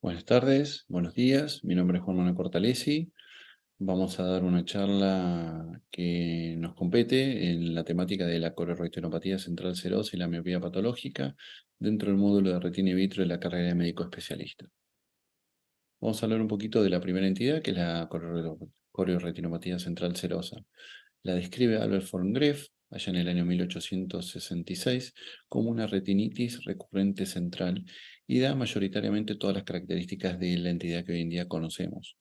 Buenas tardes, buenos días. Mi nombre es Juan Manuel Cortalesi. Vamos a dar una charla que nos compete en la temática de la corioretinopatía central serosa y la miopía patológica dentro del módulo de retina in vitro de la carrera de médico especialista. Vamos a hablar un poquito de la primera entidad, que es la corioretinopatía central serosa. La describe Albert von Graeff allá en el año 1866 como una retinitis recurrente central y da mayoritariamente todas las características de la entidad que hoy en día conocemos.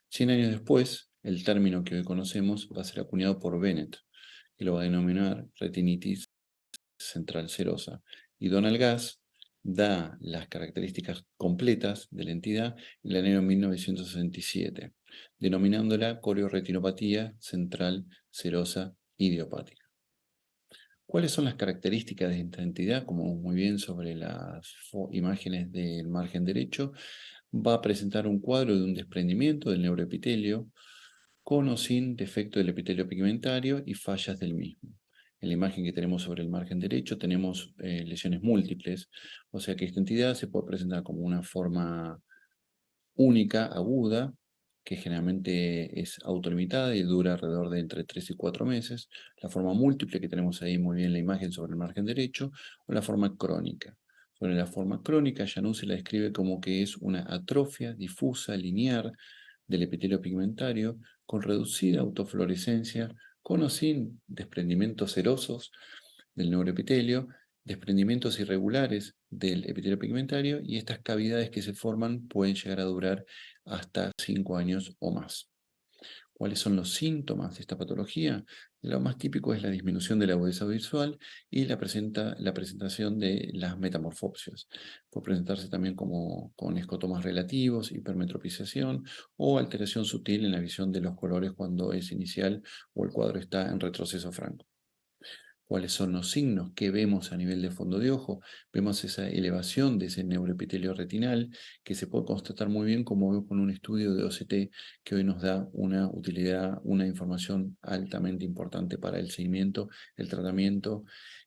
100 años después, el término que hoy conocemos va a ser acuñado por Bennett, que lo va a denominar retinitis central serosa. Y Donald Gass da las características completas de la entidad en el año 1967, denominándola corioretinopatía central serosa idiopática. ¿Cuáles son las características de esta entidad? Como muy bien sobre las imágenes del margen derecho, va a presentar un cuadro de un desprendimiento del neuroepitelio con o sin defecto del epitelio pigmentario y fallas del mismo. En la imagen que tenemos sobre el margen derecho tenemos lesiones múltiples, o sea que esta entidad se puede presentar como una forma única, aguda, que generalmente es autolimitada y dura alrededor de entre 3 y 4 meses, la forma múltiple que tenemos ahí muy bien en la imagen sobre el margen derecho, o la forma crónica. Sobre la forma crónica, Januzzi la describe como que es una atrofia difusa, lineal, del epitelio pigmentario, con reducida autofluorescencia, con o sin desprendimientos serosos del neuroepitelio, desprendimientos irregulares del epitelio pigmentario, y estas cavidades que se forman pueden llegar a durar hasta 5 años o más. ¿Cuáles son los síntomas de esta patología? Lo más típico es la disminución de la agudeza visual y la presentación de las metamorfopsias. Puede presentarse también con escotomas relativos, hipermetropización o alteración sutil en la visión de los colores cuando es inicial o el cuadro está en retroceso franco. ¿Cuáles son los signos que vemos a nivel de fondo de ojo? Vemos esa elevación de ese neuroepitelio retinal que se puede constatar muy bien como veo con un estudio de OCT que hoy nos da una utilidad, una información altamente importante para el seguimiento, el tratamiento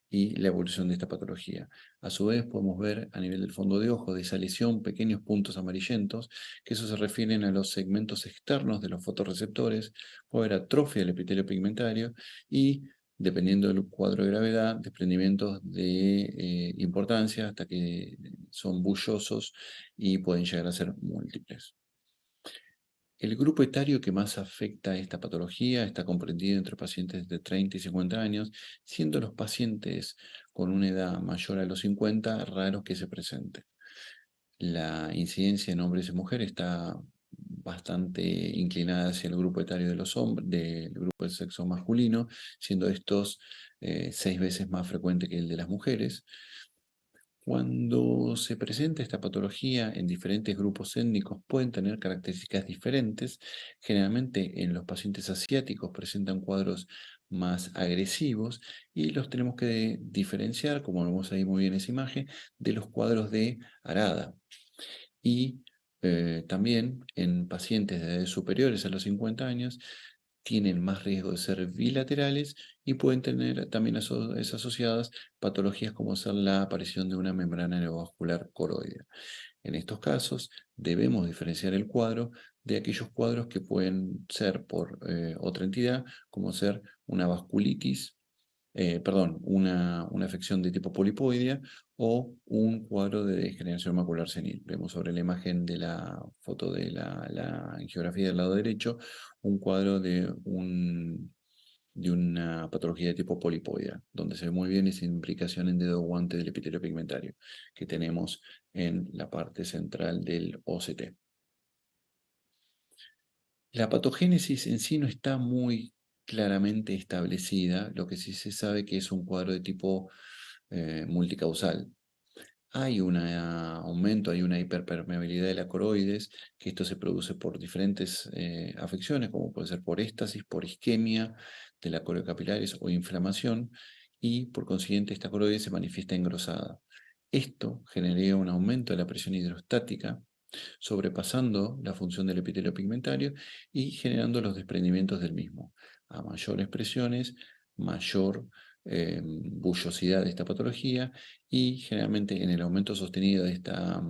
y la evolución de esta patología. A su vez podemos ver a nivel del fondo de ojo de esa lesión pequeños puntos amarillentos, que eso se refieren a los segmentos externos de los fotorreceptores, puede haber atrofia del epitelio pigmentario y dependiendo del cuadro de gravedad, desprendimientos de importancia hasta que son bullosos y pueden llegar a ser múltiples. El grupo etario que más afecta a esta patología está comprendido entre pacientes de 30 y 50 años, siendo los pacientes con una edad mayor a los 50 raros que se presenten. La incidencia en hombres y mujeres está bastante inclinada hacia el grupo etario de los hombres, del grupo de sexo masculino, siendo estos 6 veces más frecuente que el de las mujeres. Cuando se presenta esta patología en diferentes grupos étnicos pueden tener características diferentes. Generalmente en los pacientes asiáticos presentan cuadros más agresivos y los tenemos que diferenciar, como vemos ahí muy bien en esa imagen, de los cuadros de Arada. Y también en pacientes de edades superiores a los 50 años tienen más riesgo de ser bilaterales y pueden tener también asociadas patologías como ser la aparición de una membrana neovascular coroidea. En estos casos debemos diferenciar el cuadro de aquellos cuadros que pueden ser por otra entidad, como ser una vasculitis, una afección de tipo polipoidea o un cuadro de degeneración macular senil. Vemos sobre la imagen de la foto de la angiografía del lado derecho un cuadro de una patología de tipo polipoidea, donde se ve muy bien esa imbricación en dedo guante del epitelio pigmentario que tenemos en la parte central del OCT. La patogénesis en sí no está muy claramente establecida, lo que sí se sabe que es un cuadro de tipo multicausal. Hay un aumento, hay una hiperpermeabilidad de la coroides, que esto se produce por diferentes afecciones, como puede ser por éstasis, por isquemia de la coriocapilares o inflamación, y por consiguiente esta coroides se manifiesta engrosada. Esto genera un aumento de la presión hidrostática, sobrepasando la función del epitelio pigmentario y generando los desprendimientos del mismo. A mayores presiones, mayor bullosidad de esta patología y generalmente en el aumento sostenido de esta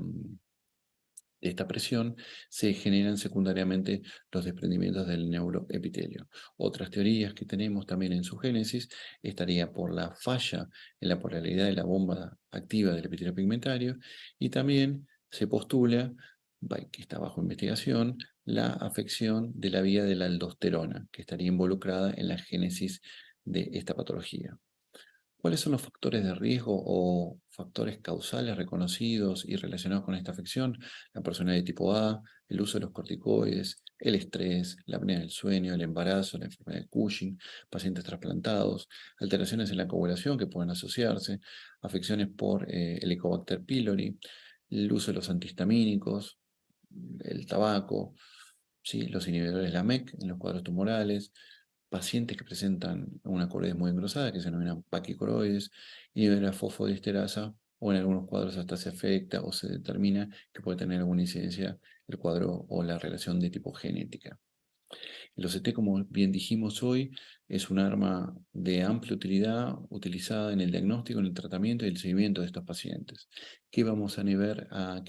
de esta presión se generan secundariamente los desprendimientos del neuroepitelio. Otras teorías que tenemos también en su génesis estaría por la falla en la polaridad de la bomba activa del epitelio pigmentario, y también se postula, que está bajo investigación, la afección de la vía de la aldosterona, que estaría involucrada en la génesis de esta patología. ¿Cuáles son los factores de riesgo o factores causales reconocidos y relacionados con esta afección? La personalidad de tipo A, el uso de los corticoides, el estrés, la apnea del sueño, el embarazo, la enfermedad de Cushing, pacientes trasplantados, alteraciones en la coagulación que pueden asociarse, afecciones por Helicobacter pylori, el uso de los antihistamínicos, el tabaco, ¿sí? Los inhibidores de la MEK en los cuadros tumorales, pacientes que presentan una coroides muy engrosada, que se denominan paquicoroides, inhibidores de la fosfodiesterasa, o en algunos cuadros hasta se afecta o se determina que puede tener alguna incidencia el cuadro o la relación de tipo genética. El OCT, como bien dijimos hoy, es un arma de amplia utilidad utilizada en el diagnóstico, en el tratamiento y el seguimiento de estos pacientes. ¿Qué vamos a ver a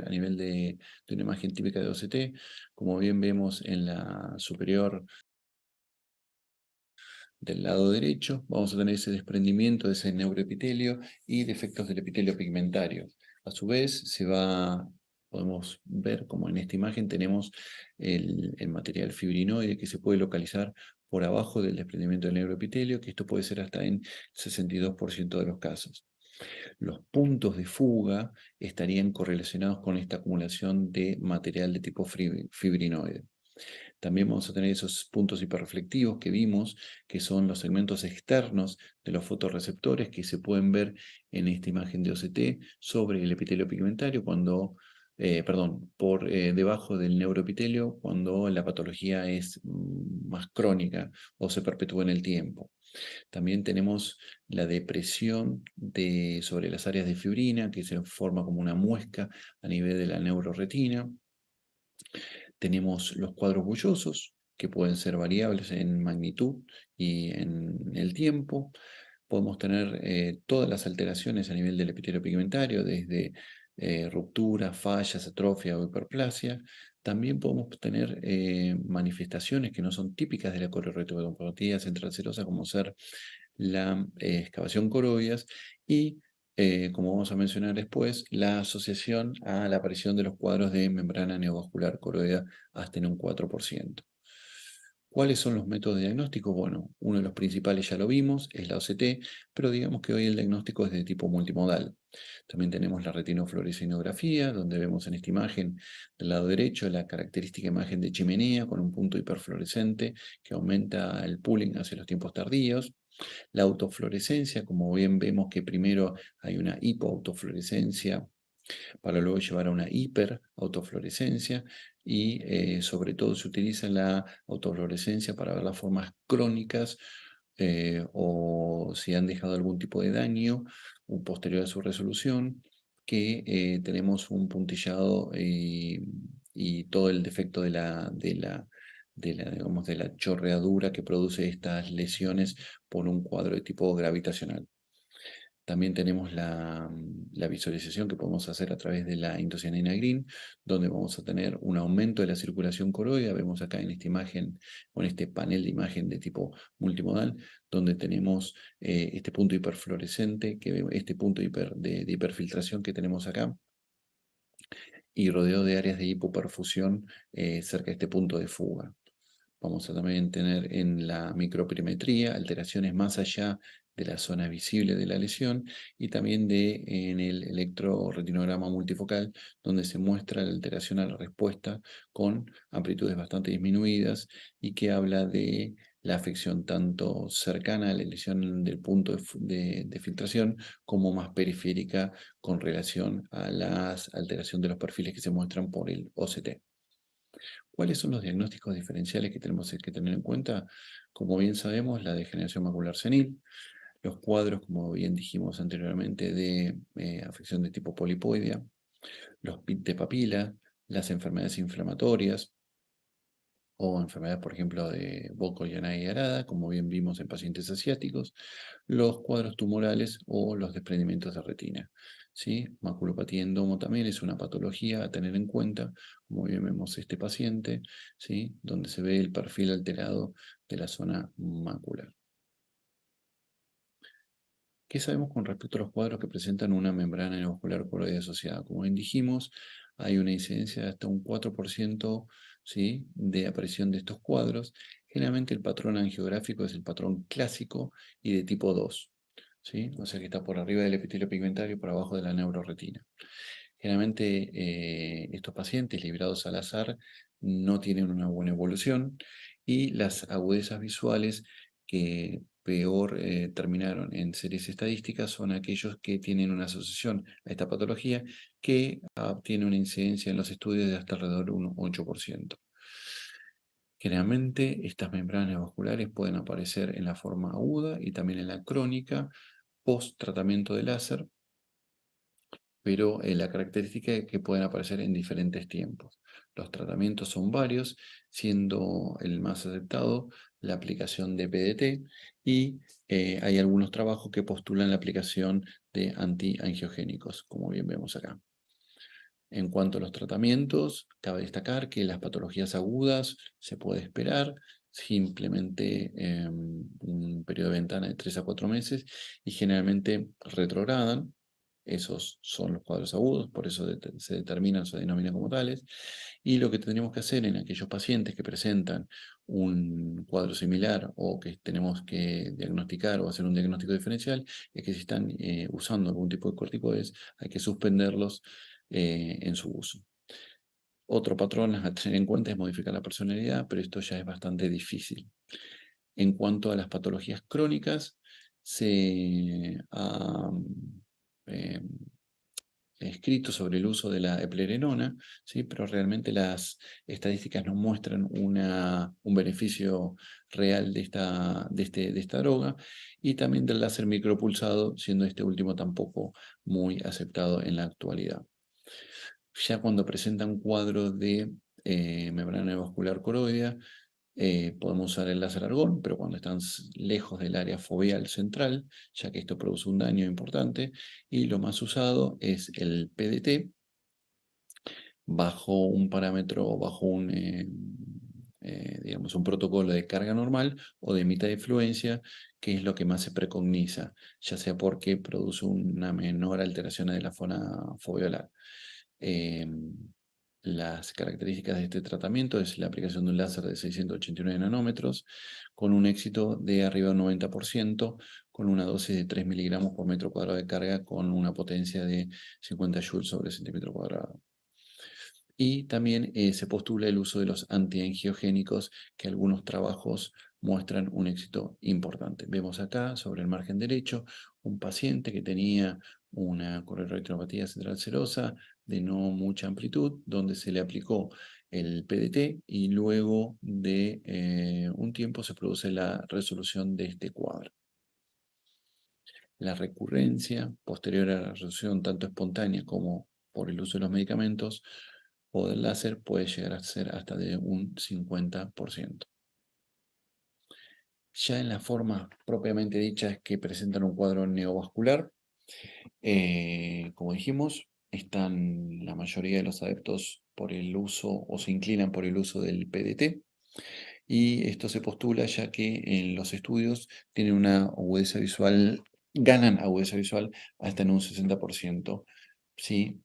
nivel de una imagen típica de OCT? Como bien vemos en la superior del lado derecho, vamos a tener ese desprendimiento de ese neuroepitelio y defectos del epitelio pigmentario. A su vez, podemos ver como en esta imagen tenemos el material fibrinoide que se puede localizar por abajo del desprendimiento del neuroepitelio, que esto puede ser hasta en 62% de los casos. Los puntos de fuga estarían correlacionados con esta acumulación de material de tipo fibrinoide. También vamos a tener esos puntos hiperreflectivos que vimos, que son los segmentos externos de los fotorreceptores que se pueden ver en esta imagen de OCT sobre el epitelio pigmentario por debajo del neuroepitelio cuando la patología es más crónica o se perpetúa en el tiempo. También tenemos la depresión sobre las áreas de fibrina, que se forma como una muesca a nivel de la neuroretina. Tenemos los cuadros bullosos, que pueden ser variables en magnitud y en el tiempo. Podemos tener todas las alteraciones a nivel del epitelio pigmentario, desde rupturas, fallas, atrofia o hiperplasia. También podemos tener manifestaciones que no son típicas de la cororetinopatía central serosa, como ser la excavación coroides y, como vamos a mencionar después, la asociación a la aparición de los cuadros de membrana neovascular coroidea hasta en un 4%. ¿Cuáles son los métodos de diagnóstico? Bueno, uno de los principales ya lo vimos, es la OCT, pero digamos que hoy el diagnóstico es de tipo multimodal. También tenemos la retinofluorescinografía, donde vemos en esta imagen del lado derecho la característica imagen de chimenea con un punto hiperfluorescente que aumenta el pooling hacia los tiempos tardíos. La autofluorescencia, como bien vemos que primero hay una hipoautofluorescencia para luego llevar a una hiperautofluorescencia y sobre todo se utiliza la autofluorescencia para ver las formas crónicas o si han dejado algún tipo de daño posterior a su resolución, que tenemos un puntillado y todo el defecto digamos, de la chorreadura que produce estas lesiones por un cuadro de tipo gravitacional. También tenemos la visualización que podemos hacer a través de la indocianina green, donde vamos a tener un aumento de la circulación coroidea. Vemos acá en esta imagen, con este panel de imagen de tipo multimodal, donde tenemos este punto hiperfluorescente, este punto de hiperfiltración que tenemos acá, y rodeado de áreas de hipoperfusión cerca de este punto de fuga. Vamos a también tener en la microperimetría alteraciones más allá de la zona visible de la lesión y también en el electroretinograma multifocal, donde se muestra la alteración a la respuesta con amplitudes bastante disminuidas y que habla de la afección tanto cercana a la lesión del punto de filtración como más periférica con relación a la alteración de los perfiles que se muestran por el OCT. ¿Cuáles son los diagnósticos diferenciales que tenemos que tener en cuenta? Como bien sabemos, la degeneración macular senil, los cuadros, como bien dijimos anteriormente, de afección de tipo polipoidea, los PIT de papila, las enfermedades inflamatorias, o enfermedades, por ejemplo, de Burkitt y Arada, como bien vimos en pacientes asiáticos, los cuadros tumorales o los desprendimientos de retina. ¿Sí? Maculopatía endomo también es una patología a tener en cuenta, como bien vemos este paciente, ¿sí? Donde se ve el perfil alterado de la zona macular. ¿Qué sabemos con respecto a los cuadros que presentan una membrana neovascular coroidea asociada? Como bien dijimos, hay una incidencia de hasta un 4%, ¿sí?, de aparición de estos cuadros. Generalmente el patrón angiográfico es el patrón clásico y de tipo 2, ¿sí? O sea que está por arriba del epitelio pigmentario y por abajo de la neuroretina. Generalmente estos pacientes librados al azar no tienen una buena evolución y las agudezas visuales que peor terminaron en series estadísticas son aquellos que tienen una asociación a esta patología que tiene una incidencia en los estudios de hasta alrededor de un 8%. Generalmente estas membranas vasculares pueden aparecer en la forma aguda y también en la crónica post tratamiento de láser, pero la característica es que pueden aparecer en diferentes tiempos. Los tratamientos son varios, siendo el más aceptado la aplicación de PDT y hay algunos trabajos que postulan la aplicación de antiangiogénicos, como bien vemos acá. En cuanto a los tratamientos, cabe destacar que las patologías agudas se puede esperar simplemente un periodo de ventana de 3 a 4 meses y generalmente retrogradan. Esos son los cuadros agudos, por eso se determinan, se denominan como tales. Y lo que tendríamos que hacer en aquellos pacientes que presentan un cuadro similar o que tenemos que diagnosticar o hacer un diagnóstico diferencial es que si están usando algún tipo de corticoides hay que suspenderlos en su uso. Otro patrón a tener en cuenta es modificar la personalidad, pero esto ya es bastante difícil. En cuanto a las patologías crónicas, se ha escrito sobre el uso de la eplerenona, ¿sí? Pero realmente las estadísticas no muestran un beneficio real de esta droga, y también del láser micropulsado, siendo este último tampoco muy aceptado en la actualidad. Ya cuando presenta un cuadro de membrana vascular coroidea, podemos usar el láser argón, pero cuando están lejos del área foveal central, ya que esto produce un daño importante, y lo más usado es el PDT, bajo un parámetro, bajo digamos, un protocolo de carga normal o de mitad de influencia, que es lo que más se preconiza, ya sea porque produce una menor alteración de la zona foveolar. Las características de este tratamiento es la aplicación de un láser de 689 nanómetros con un éxito de arriba del 90%, con una dosis de 3 miligramos por metro cuadrado de carga con una potencia de 50 joules sobre centímetro cuadrado. Y también se postula el uso de los antiangiogénicos, que algunos trabajos muestran un éxito importante. Vemos acá, sobre el margen derecho, un paciente que tenía una correoretinopatía central serosa de no mucha amplitud, donde se le aplicó el PDT y luego de un tiempo se produce la resolución de este cuadro. La recurrencia posterior a la resolución tanto espontánea como por el uso de los medicamentos o del láser puede llegar a ser hasta de un 50%. Ya en la forma propiamente dicha es que presentan un cuadro neovascular. Como dijimos, están la mayoría de los adeptos por el uso o se inclinan por el uso del PDT. Y esto se postula ya que en los estudios tienen una agudeza visual, ganan agudeza visual hasta en un 60%. Sí,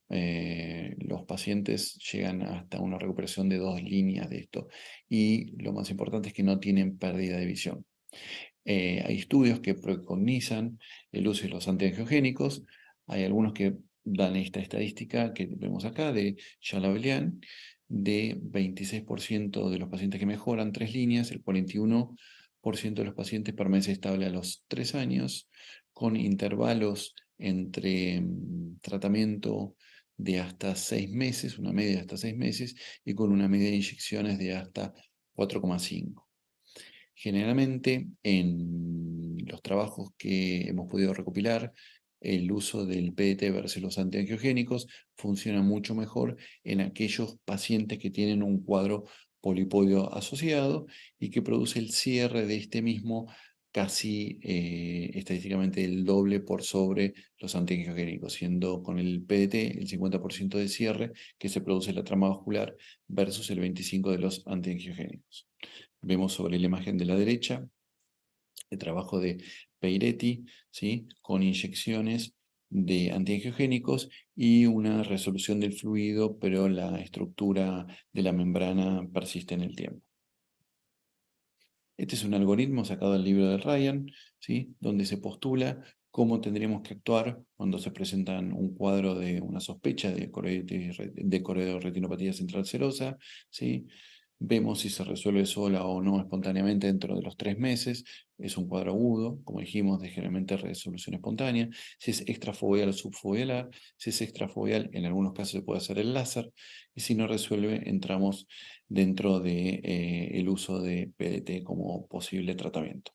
los pacientes llegan hasta una recuperación de 2 líneas de esto. Y lo más importante es que no tienen pérdida de visión. Hay estudios que preconizan el uso de los antiangiogénicos. Hay algunos que dan esta estadística que vemos acá de Chalabian, de 26% de los pacientes que mejoran 3 líneas, el 41% de los pacientes permanece estable a los 3 años, con intervalos entre tratamiento de hasta 6 meses, una media de hasta 6 meses, y con una media de inyecciones de hasta 4,5. Generalmente en los trabajos que hemos podido recopilar, el uso del PDT versus los antiangiogénicos funciona mucho mejor en aquellos pacientes que tienen un cuadro polipodio asociado y que produce el cierre de este mismo casi estadísticamente el doble por sobre los antiangiogénicos, siendo con el PDT el 50% de cierre que se produce en la trama vascular versus el 25% de los antiangiogénicos. Vemos sobre la imagen de la derecha el trabajo de Peiretti, ¿sí? Con inyecciones de antiangiogénicos y una resolución del fluido, pero la estructura de la membrana persiste en el tiempo. Este es un algoritmo sacado del libro de Ryan, ¿sí? Donde se postula cómo tendríamos que actuar cuando se presenta un cuadro de una sospecha de choroiderretinopatía central serosa, ¿sí? Vemos si se resuelve sola o no espontáneamente dentro de los 3 meses. Es un cuadro agudo, como dijimos, de generalmente resolución espontánea. Si es extrafoveal o subfoveal, si es extrafoveal, en algunos casos se puede hacer el láser. Y si no resuelve, entramos dentro de, el uso de PDT como posible tratamiento.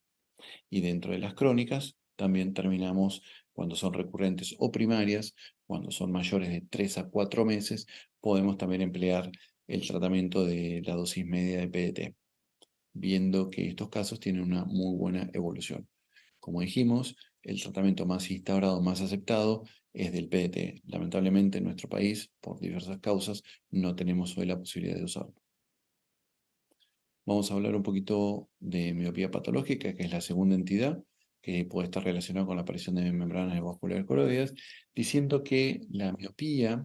Y dentro de las crónicas, también terminamos cuando son recurrentes o primarias, cuando son mayores de 3 a 4 meses, podemos también emplear el tratamiento de la dosis media de PDT, viendo que estos casos tienen una muy buena evolución. Como dijimos, el tratamiento más instaurado, más aceptado, es del PDT. Lamentablemente en nuestro país, por diversas causas, no tenemos hoy la posibilidad de usarlo. Vamos a hablar un poquito de miopía patológica, que es la segunda entidad que puede estar relacionada con la aparición de membranas vasculares coroideas, diciendo que la miopía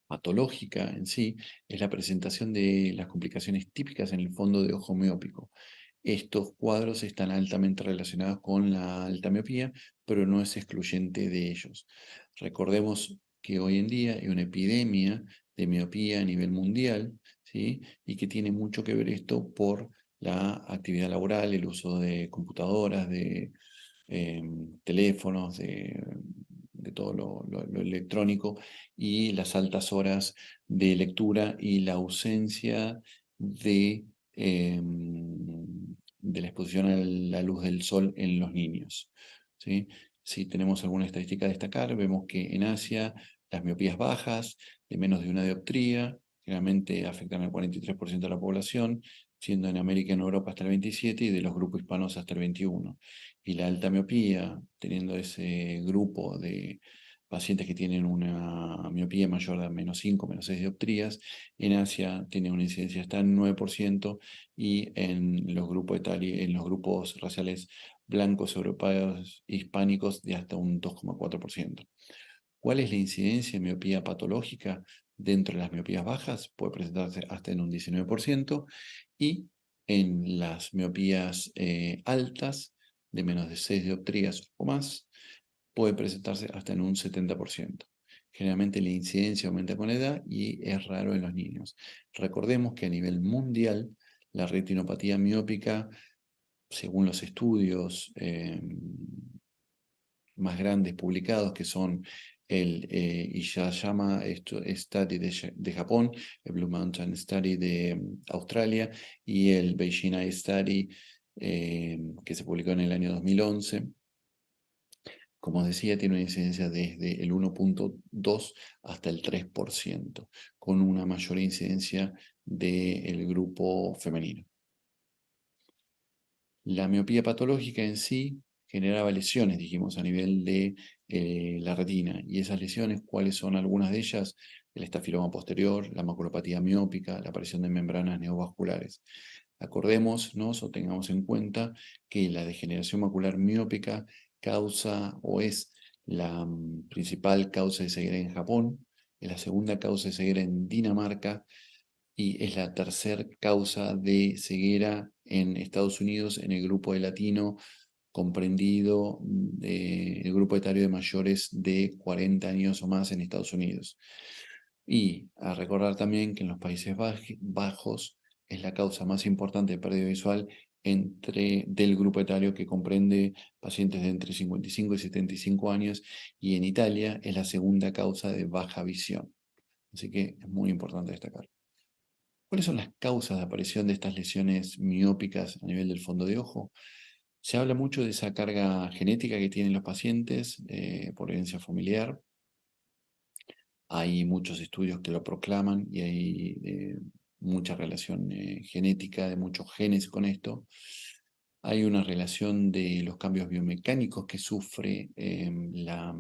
patológica en sí es la presentación de las complicaciones típicas en el fondo de ojo miópico. Estos cuadros están altamente relacionados con la alta miopía, pero no es excluyente de ellos. Recordemos que hoy en día hay una epidemia de miopía a nivel mundial, ¿sí? Y que tiene mucho que ver esto por la actividad laboral, el uso de computadoras, de teléfonos, de todo lo electrónico y las altas horas de lectura y la ausencia de la exposición a la luz del sol en los niños, ¿sí? Si tenemos alguna estadística a destacar, vemos que en Asia las miopías bajas, de menos de 1 dioptría, generalmente afectan al 43% de la población, siendo en América y en Europa hasta el 27% y de los grupos hispanos hasta el 21%. Y la alta miopía, teniendo ese grupo de pacientes que tienen una miopía mayor de menos 5, menos 6 dioptrías, en Asia tiene una incidencia hasta el 9% y en los grupos raciales blancos, europeos, hispánicos de hasta un 2,4%. ¿Cuál es la incidencia de miopía patológica? Dentro de las miopías bajas puede presentarse hasta en un 19% y en las miopías altas de menos de 6 dioptrías o más puede presentarse hasta en un 70%. Generalmente la incidencia aumenta con la edad y es raro en los niños. Recordemos que a nivel mundial la retinopatía miópica, según los estudios más grandes publicados, que son el Ishiyama Study de Japón, el Blue Mountain Study de Australia y el Beijing Eye Study que se publicó en el año 2011. Como os decía, tiene una incidencia desde el 1,2 hasta el 3%, con una mayor incidencia del grupo femenino. La miopía patológica en sí generaba lesiones, dijimos, a nivel de la retina. Y esas lesiones, ¿cuáles son algunas de ellas? El estafiloma posterior, la maculopatía miópica, la aparición de membranas neovasculares. Acordémonos o tengamos en cuenta que la degeneración macular miópica causa o es la principal causa de ceguera en Japón, es la segunda causa de ceguera en Dinamarca y es la tercera causa de ceguera en Estados Unidos en el grupo de latino comprendido del grupo etario de mayores de 40 años o más en Estados Unidos. Y a recordar también que en los Países Bajos es la causa más importante de pérdida visual del grupo etario que comprende pacientes de entre 55 y 75 años y en Italia es la segunda causa de baja visión. Así que es muy importante destacar. ¿Cuáles son las causas de aparición de estas lesiones miópicas a nivel del fondo de ojo? Se habla mucho de esa carga genética que tienen los pacientes por herencia familiar. Hay muchos estudios que lo proclaman y hay mucha relación genética de muchos genes con esto. Hay una relación de los cambios biomecánicos que sufre la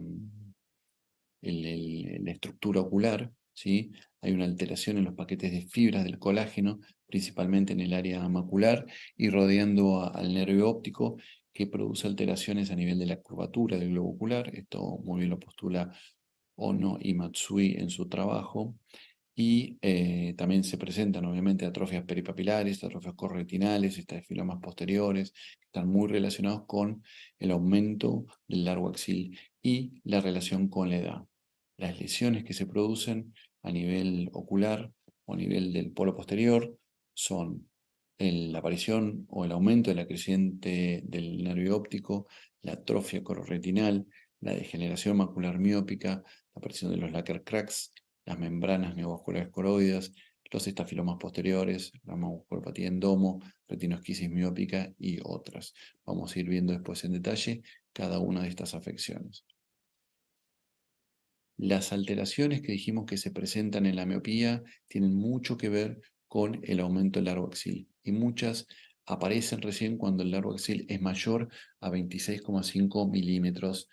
estructura ocular, ¿sí? Hay una alteración en los paquetes de fibras del colágeno, principalmente en el área macular y rodeando al nervio óptico, que produce alteraciones a nivel de la curvatura del globo ocular. Esto muy bien lo postula Ono y Matsui en su trabajo. Y también se presentan obviamente atrofias peripapilares, atrofias corretinales, estafilomas posteriores, que están muy relacionados con el aumento del largo axil y la relación con la edad. Las lesiones que se producen a nivel ocular o a nivel del polo posterior son la aparición o el aumento de la creciente del nervio óptico, la atrofia corretinal, la degeneración macular miópica, la aparición de los Lacker cracks, las membranas neovasculares coroides, los estafilomas posteriores, la maculopatía en domo, retinosquisis miópica y otras. Vamos a ir viendo después en detalle cada una de estas afecciones. Las alteraciones que dijimos que se presentan en la miopía tienen mucho que ver con el aumento del largo axil y muchas aparecen recién cuando el largo axil es mayor a 26,5 milímetros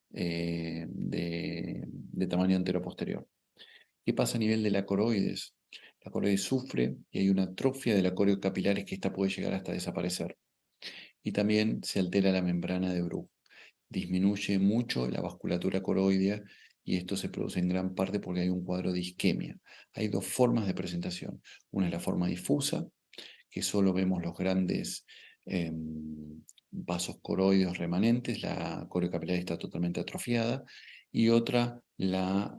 de tamaño anteroposterior. ¿Qué pasa a nivel de la coroides? La coroides sufre y hay una atrofia de la coreo-capilares que esta puede llegar hasta desaparecer. Y también se altera la membrana de Bruch. Disminuye mucho la vasculatura coroidea y esto se produce en gran parte porque hay un cuadro de isquemia. Hay dos formas de presentación. Una es la forma difusa, que solo vemos los grandes vasos coroideos remanentes, la coreocapilar está totalmente atrofiada, y otra, la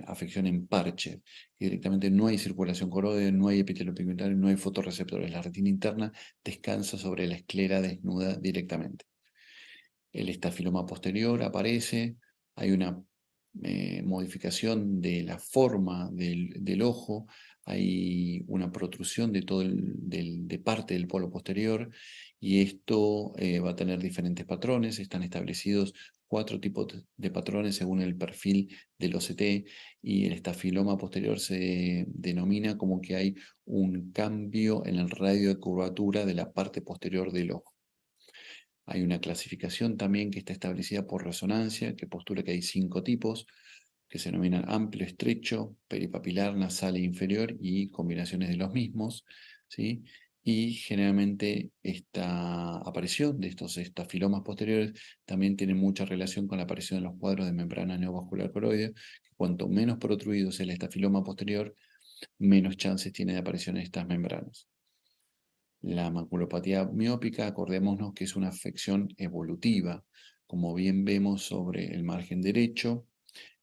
afección en parche, que directamente no hay circulación coroidea, no hay epitelio pigmentario, no hay fotorreceptores. La retina interna descansa sobre la esclera desnuda directamente. El estafiloma posterior aparece, hay una modificación de la forma del ojo, hay una protrusión de de parte del polo posterior y esto va a tener diferentes patrones. Están establecidos 4 tipos de patrones según el perfil del OCT y el estafiloma posterior se denomina como que hay un cambio en el radio de curvatura de la parte posterior del ojo. Hay una clasificación también que está establecida por resonancia, que postula que hay 5 tipos, que se denominan amplio, estrecho, peripapilar, nasal e inferior, y combinaciones de los mismos, ¿sí? Y generalmente esta aparición de estos estafilomas posteriores también tiene mucha relación con la aparición de los cuadros de membrana neovascular coroidea, que cuanto menos protruido es el estafiloma posterior, menos chances tiene de aparición de estas membranas. La maculopatía miópica, acordémonos que es una afección evolutiva, como bien vemos sobre el margen derecho.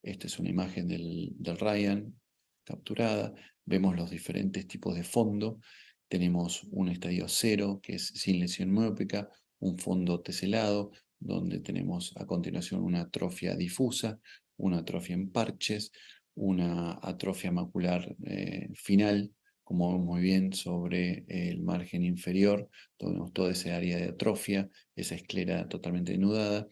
Esta es una imagen del Ryan capturada. Vemos los diferentes tipos de fondo. Tenemos un estadio 0, que es sin lesión miópica, un fondo teselado, donde tenemos a continuación una atrofia difusa, una atrofia en parches, una atrofia macular final, como vemos muy bien sobre el margen inferior, donde vemos toda esa área de atrofia, esa esclera totalmente denudada,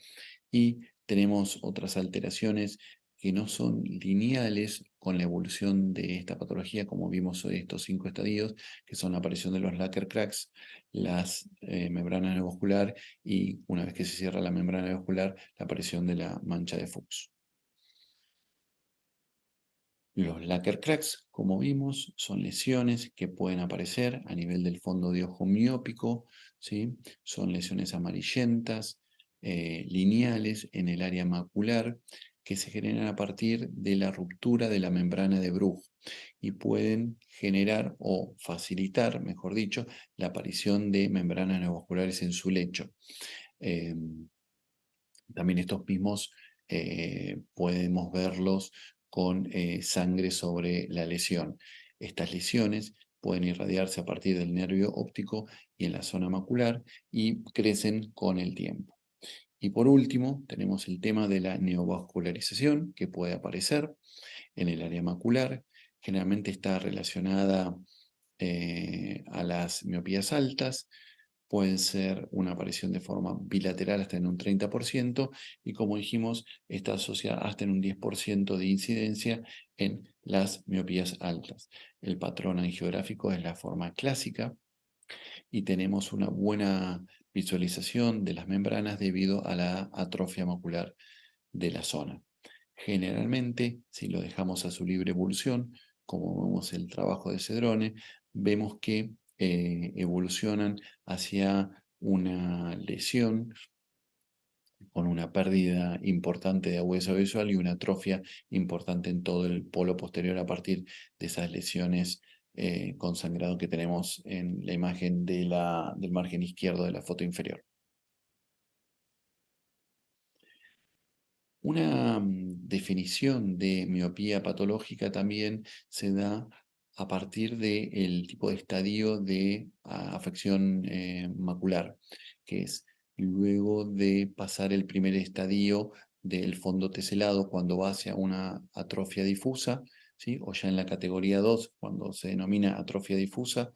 y tenemos otras alteraciones que no son lineales con la evolución de esta patología, como vimos hoy estos 5 estadios, que son la aparición de los Lacker cracks, las membranas neovascular y una vez que se cierra la membrana neovascular, la aparición de la mancha de Fuchs. Los Lacker cracks, como vimos, son lesiones que pueden aparecer a nivel del fondo de ojo miópico, ¿sí? Son lesiones amarillentas, lineales en el área macular, que se generan a partir de la ruptura de la membrana de Bruch y pueden generar o facilitar, mejor dicho, la aparición de membranas neovasculares en su lecho. También estos mismos podemos verlos con sangre sobre la lesión. Estas lesiones pueden irradiarse a partir del nervio óptico y en la zona macular y crecen con el tiempo. Y por último, tenemos el tema de la neovascularización que puede aparecer en el área macular. Generalmente está relacionada a las miopías altas, puede ser una aparición de forma bilateral hasta en un 30% y como dijimos, está asociada hasta en un 10% de incidencia en las miopías altas. El patrón angiográfico es la forma clásica y tenemos una buena visualización de las membranas debido a la atrofia macular de la zona. Generalmente, si lo dejamos a su libre evolución, como vemos el trabajo de Cedrone, vemos que evolucionan hacia una lesión con una pérdida importante de agudeza visual y una atrofia importante en todo el polo posterior a partir de esas lesiones con sangrado que tenemos en la imagen del margen izquierdo de la foto inferior. Una definición de miopía patológica también se da a partir del tipo de estadio de afección macular, que es luego de pasar el primer estadio del fondo teselado cuando va hacia una atrofia difusa, ¿sí? O ya en la categoría 2, cuando se denomina atrofia difusa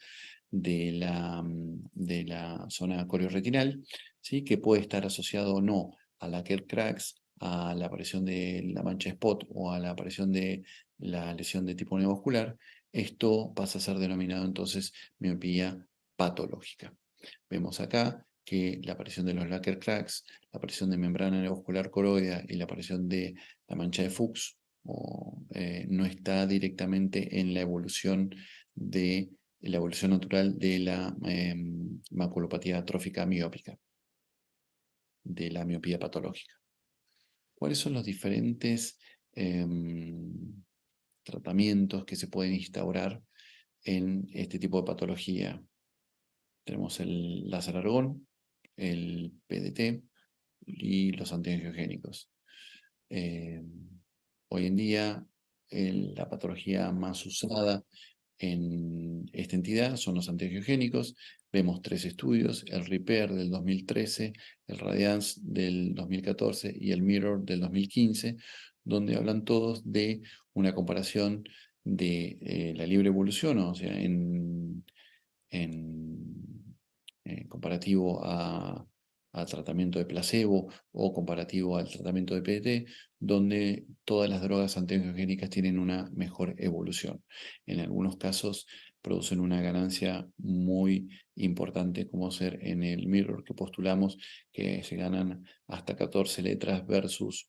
de la zona corioretinal, ¿sí? Que puede estar asociado o no a la Kerr-Cracks, a la aparición de la mancha spot o a la aparición de la lesión de tipo neovascular, esto pasa a ser denominado entonces miopía patológica. Vemos acá que la aparición de los Lacker cracks, la aparición de membrana neovascular coroidea y la aparición de la mancha de Fuchs no está directamente en la evolución natural de la maculopatía atrófica miópica, de la miopía patológica. ¿Cuáles son los diferentes tratamientos que se pueden instaurar en este tipo de patología? Tenemos el láser argón, el PDT y los antiangiogénicos. Hoy en día, la patología más usada en esta entidad son los antiangiogénicos. Vemos 3 estudios, el REPAIR del 2013, el RADIANCE del 2014 y el MIRROR del 2015, donde hablan todos de una comparación de la libre evolución, o sea, comparativo al tratamiento de placebo o comparativo al tratamiento de PDT, donde todas las drogas antiangiogénicas tienen una mejor evolución. En algunos casos producen una ganancia muy importante, como ser en el Mirror que postulamos, que se ganan hasta 14 letras versus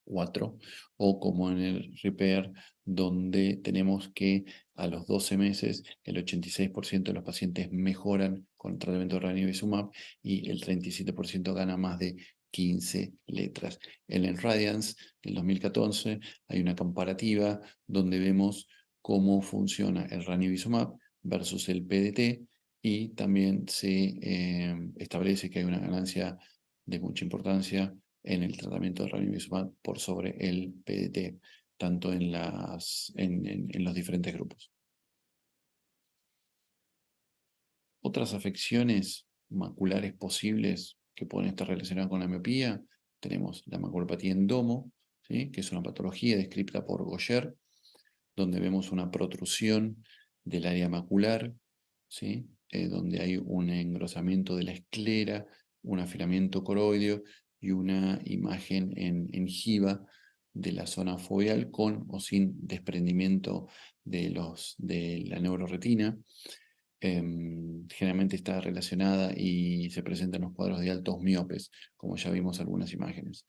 4, o como en el REPAIR, donde tenemos que a los 12 meses el 86% de los pacientes mejoran con el tratamiento de ranibizumab y el 37% gana más de 15 letras. En el Radiance del 2014 hay una comparativa donde vemos cómo funciona el ranibizumab versus el PDT y también se establece que hay una ganancia de mucha importancia en el tratamiento de ranibizumab por sobre el PDT, tanto en los diferentes grupos. Otras afecciones maculares posibles que pueden estar relacionadas con la miopía, tenemos la maculopatía en domo, ¿sí? Que es una patología descrita por Gaucher, donde vemos una protrusión del área macular, ¿sí? Donde hay un engrosamiento de la esclera, un afilamiento coroideo y una imagen en giba de la zona foveal con o sin desprendimiento de la neuroretina. Generalmente está relacionada y se presenta en los cuadros de altos miopes, como ya vimos algunas imágenes.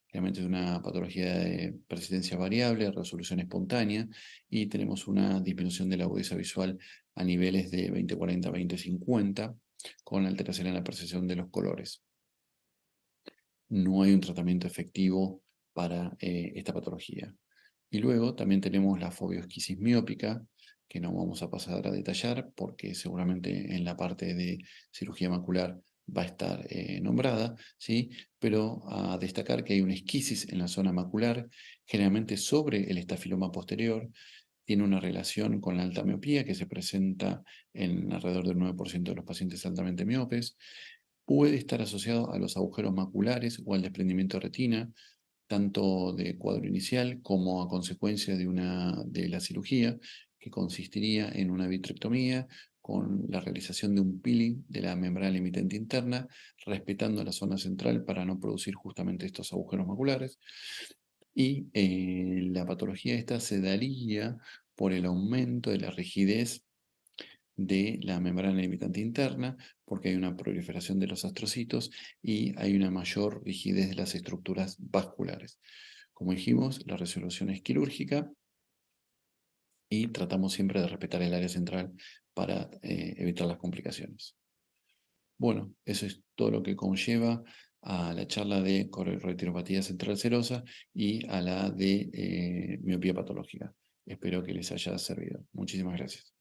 Generalmente es una patología de persistencia variable, resolución espontánea, y tenemos una disminución de la agudeza visual a niveles de 20-40, 20-50, con alteración en la percepción de los colores. No hay un tratamiento efectivo para esta patología. Y luego también tenemos la fobiosquisis miópica, que no vamos a pasar a detallar porque seguramente en la parte de cirugía macular va a estar nombrada, ¿sí? Pero a destacar que hay una esquisis en la zona macular, generalmente sobre el estafiloma posterior, tiene una relación con la alta miopía que se presenta en alrededor del 9% de los pacientes altamente miopes, puede estar asociado a los agujeros maculares o al desprendimiento de retina, tanto de cuadro inicial como a consecuencia de la cirugía, que consistiría en una vitrectomía con la realización de un peeling de la membrana limitante interna, respetando la zona central para no producir justamente estos agujeros maculares. Y la patología esta se daría por el aumento de la rigidez de la membrana limitante interna, porque hay una proliferación de los astrocitos y hay una mayor rigidez de las estructuras vasculares. Como dijimos, la resolución es quirúrgica y tratamos siempre de respetar el área central para evitar las complicaciones. Bueno, eso es todo lo que conlleva a la charla de retinopatía central serosa y a la de miopía patológica. Espero que les haya servido. Muchísimas gracias.